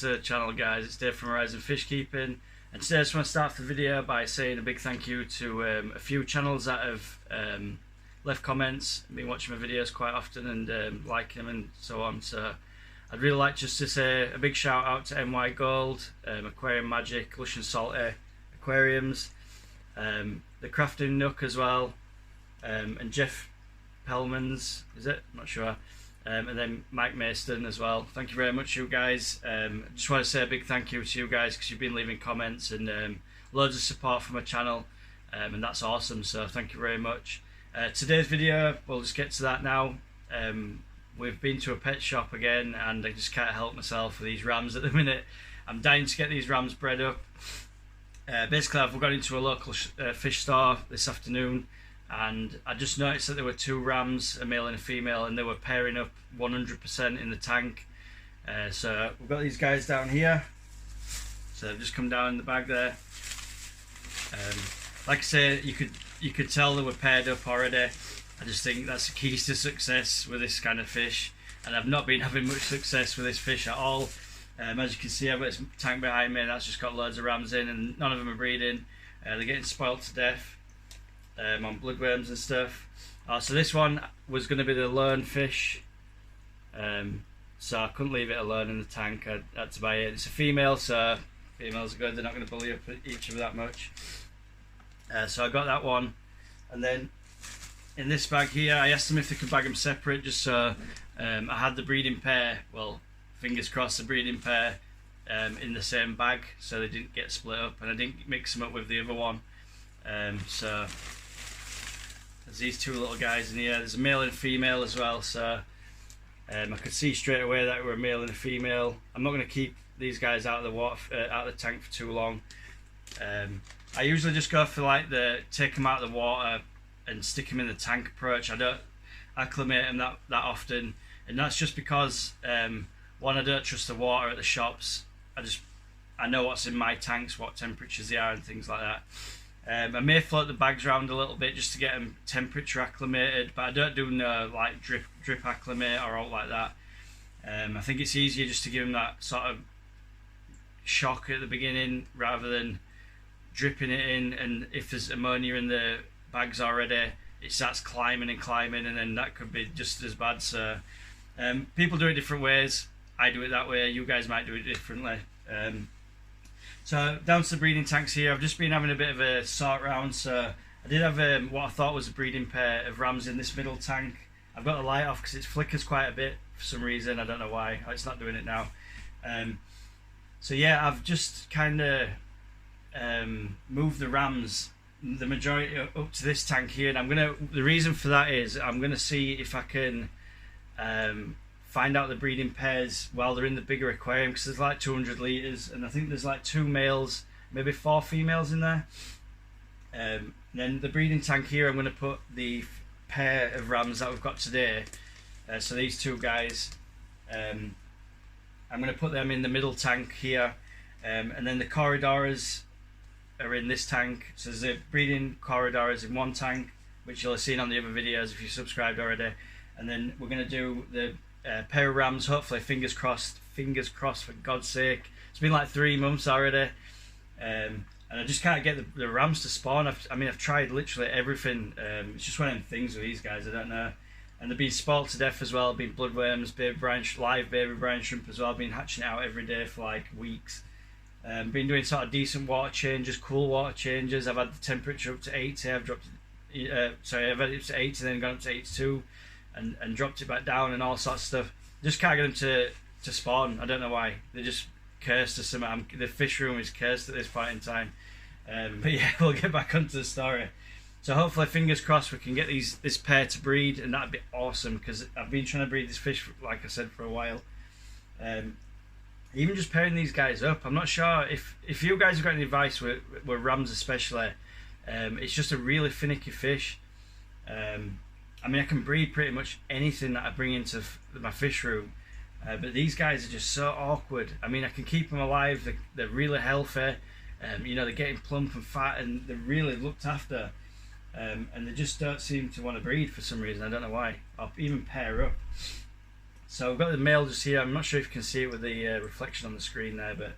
to the channel, guys. It's Dave from Horizon Fish Keeping, and today I just want to start the video by saying a big thank you to a few channels that have left comments, been watching my videos quite often and liking them and so on. So I'd really like just to say a big shout out to NY Gold, Aquarium Magic, Lush and Salty Aquariums, the Crafting Nook as well, and Jeff Pellman's, is it? I'm not sure. And then Mike Mason as well. Thank you very much, you guys. Just want to say a big thank you to you guys because you've been leaving comments and loads of support for my channel, and that's awesome. So thank you very much. Today's video, we'll just get to that now. We've been to a pet shop again, and I just can't help myself with these rams at the minute. I'm dying to get these rams bred up. Basically, I've got into a local fish store this afternoon, and I just noticed that there were two rams, a male and a female, and they were pairing up 100% in the tank. So we've got these guys down here. So they've just come down in the bag there. Like I say, you could tell they were paired up already. I just think that's the keys to success with this kind of fish, and I've not been having much success with this fish at all. As you can see, I've got this tank behind me, and that's just got loads of rams in, and none of them are breeding. They're getting spoiled to death on bloodworms and stuff. So this one was going to be the lone fish, so I couldn't leave it alone in the tank. I had to buy it. It's a female, so females are good. They're not going to bully up each other that much. So I got that one, and then in this bag here, I asked them if they could bag them separate, just so I had the breeding pair. Well, fingers crossed, the breeding pair in the same bag, so they didn't get split up, and I didn't mix them up with the other one. So there's these two little guys in here. There's a male and a female as well, so I could see straight away that we're a male and a female. I'm not going to keep these guys out of the water, out of the tank for too long. I usually just go for like the take them out of the water and stick them in the tank approach. I don't acclimate them that often, and that's just because one, I don't trust the water at the shops. I know what's in my tanks, what temperatures they are and things like that. I may float the bags around a little bit just to get them temperature acclimated, but I don't do no like drip acclimate or all like that. I think it's easier just to give them that sort of shock at the beginning rather than dripping it in, and if there's ammonia in the bags already, it starts climbing and climbing, and then that could be just as bad. So people do it different ways. I do it that way. You guys might do it differently. So down to the breeding tanks here. I've just been having a bit of a sort round. So I did have what I thought was a breeding pair of rams in this middle tank. I've got the light off because it flickers quite a bit for some reason. I don't know why. It's not doing it now. So yeah, I've just kind of moved the rams, the majority up to this tank here, and the reason for that is I'm gonna see if I can find out the breeding pairs while they're in the bigger aquarium, because there's like 200 litres, and I think there's like 2 males, maybe 4 females in there. Then the breeding tank here, I'm going to put the pair of rams that we've got today. So these two guys, I'm going to put them in the middle tank here, and then the corridors are in this tank. So there's the breeding corridors in one tank, which you'll have seen on the other videos if you subscribed already, and then we're going to do the pair of rams, hopefully, fingers crossed for God's sake. It's been like 3 months already, and I just can't get the rams to spawn. I've tried literally everything. It's just one of them things with these guys, I don't know. And they've been spoiled to death as well, been bloodworms, live baby brine shrimp as well, been hatching it out every day for like weeks. Been doing sort of decent water changes, cool water changes. I've had the temperature up to 80, I've had it up to 80, then gone up to 82, and dropped it back down and all sorts of stuff. Just can't get them to spawn. I don't know why. They're just cursed or something. The fish room is cursed at this point in time. But yeah, we'll get back onto the story. So hopefully, fingers crossed, we can get this pair to breed, and that'd be awesome, because I've been trying to breed this fish, like I said, for a while. Even just pairing these guys up, I'm not sure if you guys have got any advice with rams especially. It's just a really finicky fish. I mean, I can breed pretty much anything that I bring into my fish room, but these guys are just so awkward. I mean, I can keep them alive, they're really healthy, you know, they're getting plump and fat, and they're really looked after, and they just don't seem to want to breed for some reason. I don't know why, or even pair up. So we've got the male just here. I'm not sure if you can see it with the reflection on the screen there, but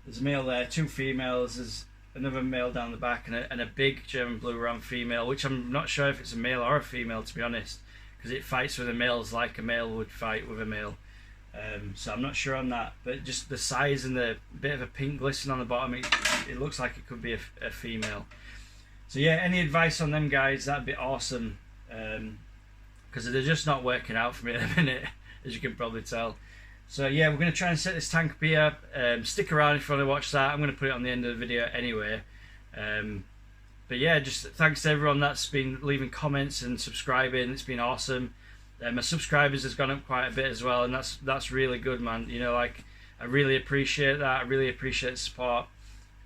there's a male there, 2 females. There's another male down the back, and a big German blue ram female, which I'm not sure if it's a male or a female, to be honest, because it fights with the males like a male would fight with a male. So I'm not sure on that, but just the size and the bit of a pink glisten on the bottom, it looks like it could be a female. So yeah, any advice on them guys, that'd be awesome, because they're just not working out for me at the minute, as you can probably tell. So yeah, we're going to try and set this tank up here. Stick around if you want to watch that. I'm going to put it on the end of the video anyway. But yeah, just thanks to everyone that's been leaving comments and subscribing. It's been awesome. My subscribers has gone up quite a bit as well, and that's really good, man. You know, like, I really appreciate that. I really appreciate the support.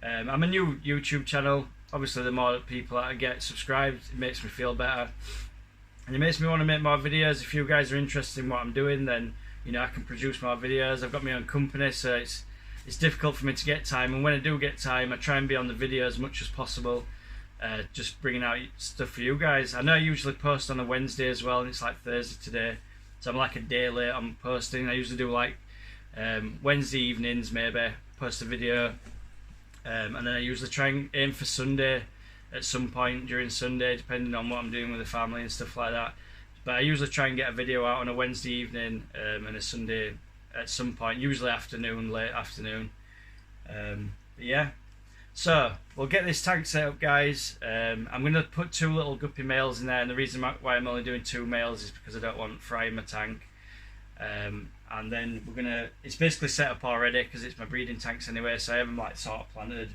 I'm a new YouTube channel. Obviously, the more people that I get subscribed, it makes me feel better, and it makes me want to make more videos. If you guys are interested in what I'm doing, then you know I can produce more videos. I've got my own company, so it's difficult for me to get time, and when I do get time, I try and be on the video as much as possible. Just bringing out stuff for you guys. I know I usually post on a Wednesday as well, and it's like Thursday today, so I'm like a day late on posting. I usually do like Wednesday evenings, maybe post a video, and then I usually try and aim for Sunday at some point during Sunday, depending on what I'm doing with the family and stuff like that. But I usually try and get a video out on a Wednesday evening and a Sunday at some point, usually afternoon, late afternoon. But yeah. So we'll get this tank set up, guys. I'm going to put 2 little guppy males in there, and the reason why I'm only doing 2 males is because I don't want fry in my tank. And then we're gonna, it's basically set up already because it's my breeding tanks anyway, so I haven't like sort of planted.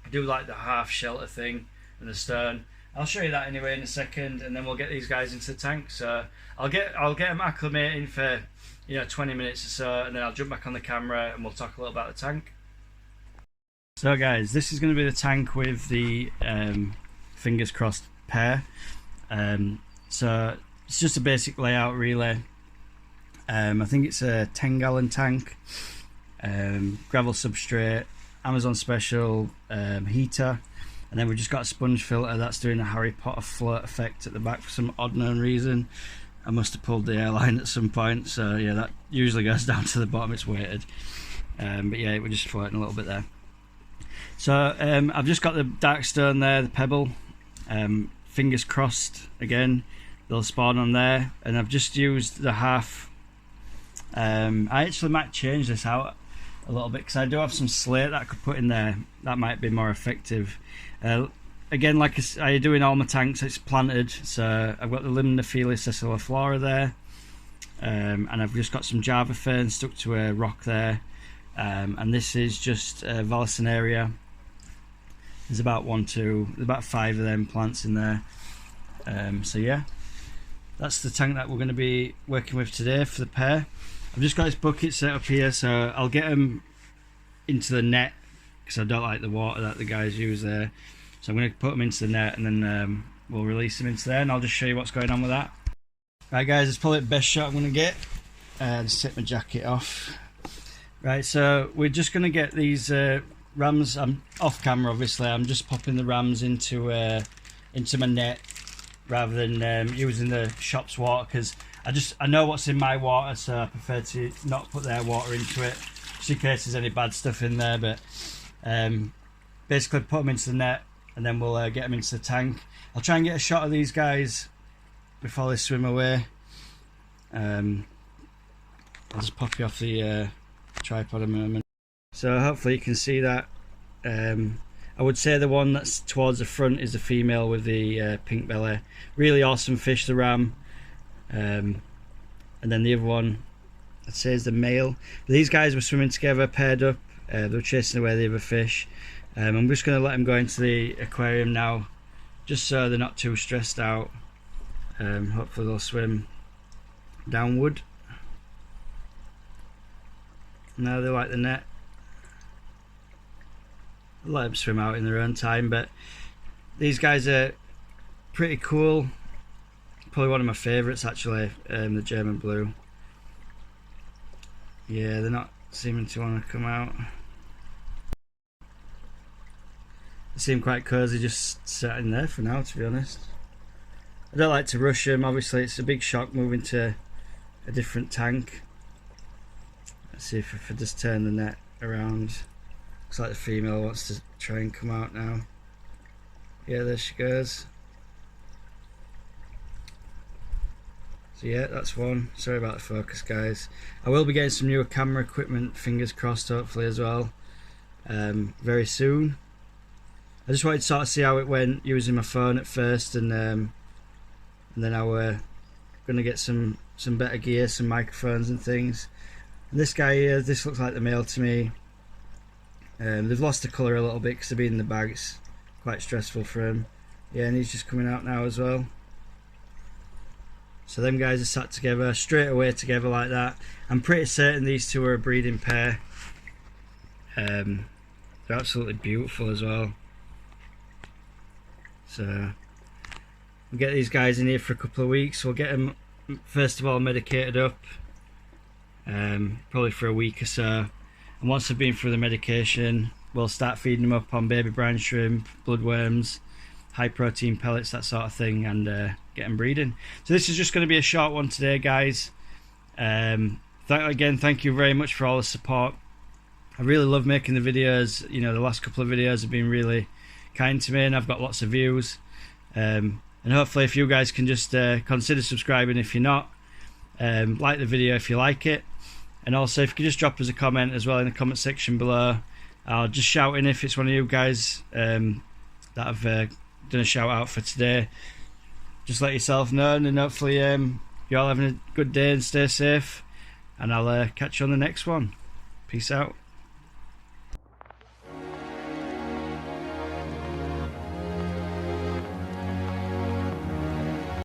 I do like the half shelter thing and the stern. I'll show you that anyway in a second, and then we'll get these guys into the tank. So I'll get them acclimating for 20 minutes or so, and then I'll jump back on the camera and we'll talk a little about the tank. So guys, this is going to be the tank with the fingers crossed pair. So it's just a basic layout really. I think it's a 10-gallon tank, gravel substrate, Amazon special heater, and then we've just got a sponge filter that's doing a Harry Potter float effect at the back for some odd known reason. I must have pulled the airline at some point, so yeah, that usually goes down to the bottom, it's weighted. But yeah, we're just floating a little bit there. So I've just got the dark stone there, the pebble, fingers crossed again, they'll spawn on there, and I've just used the half. I actually might change this out a little bit because I do have some slate that I could put in there that might be more effective. Again, like I do in all my tanks, it's planted, so I've got the Limnophilia sessiliflora there, and I've just got some Java fern stuck to a rock there, and this is just Vallisneria. There's about 5 of them plants in there. So yeah, that's the tank that we're going to be working with today for the pair. I've just got this bucket set up here, so I'll get them into the net because I don't like the water that the guys use there. So I'm going to put them into the net, and then we'll release them into there, and I'll just show you what's going on with that. Right guys, it's probably the best shot I'm going to get. Just take my jacket off. Right, so we're just going to get these rams. I'm off camera obviously. I'm just popping the rams into my net rather than using the shop's water, because I know what's in my water, so I prefer to not put their water into it just in case there's any bad stuff in there. But basically put them into the net, and then we'll get them into the tank. I'll try and get a shot of these guys before they swim away. I'll just pop you off the tripod a moment, so hopefully you can see that. I would say the one that's towards the front is the female with the pink belly. Really awesome fish, the ram. And then the other one I'd say is the male. These guys were swimming together, paired up. They were chasing away the other fish. I'm just going to let them go into the aquarium now, just so they're not too stressed out. Hopefully they'll swim downward. Now they like the net. I'll let them swim out in their own time, but these guys are pretty cool. Probably one of my favourites actually, the German blue. Yeah, they're not seeming to want to come out. They seem quite cosy just sitting there for now, to be honest. I don't like to rush them, obviously it's a big shock moving to a different tank. Let's see if I just turn the net around. Looks like the female wants to try and come out now. Yeah, there she goes. So yeah, that's one. Sorry about the focus, guys. I will be getting some newer camera equipment, fingers crossed, hopefully as well, very soon. I just wanted to sort of see how it went using my phone at first, and then I were going to get some better gear, some microphones and things. And this guy here, this looks like the male to me. They've lost the colour a little bit because they've been in the bag. It's quite stressful for him. Yeah, and he's just coming out now as well. So them guys are sat together, straight away together like that. I'm pretty certain these two are a breeding pair. They're absolutely beautiful as well. So we'll get these guys in here for a couple of weeks. We'll get them first of all medicated up, probably for a week or so. And once they've been through the medication, we'll start feeding them up on baby brine shrimp, bloodworms, high protein pellets, that sort of thing, and get them breeding. So this is just going to be a short one today, guys. Again, thank you very much for all the support. I really love making the videos. You know, the last couple of videos have been really kind to me, and I've got lots of views. And hopefully if you guys can just consider subscribing if you're not, like the video if you like it, and also if you could just drop us a comment as well in the comment section below. I'll just shout in if it's one of you guys that I've done a shout out for today. Just let yourself know, and hopefully you're all having a good day and stay safe, and I'll catch you on the next one. Peace out.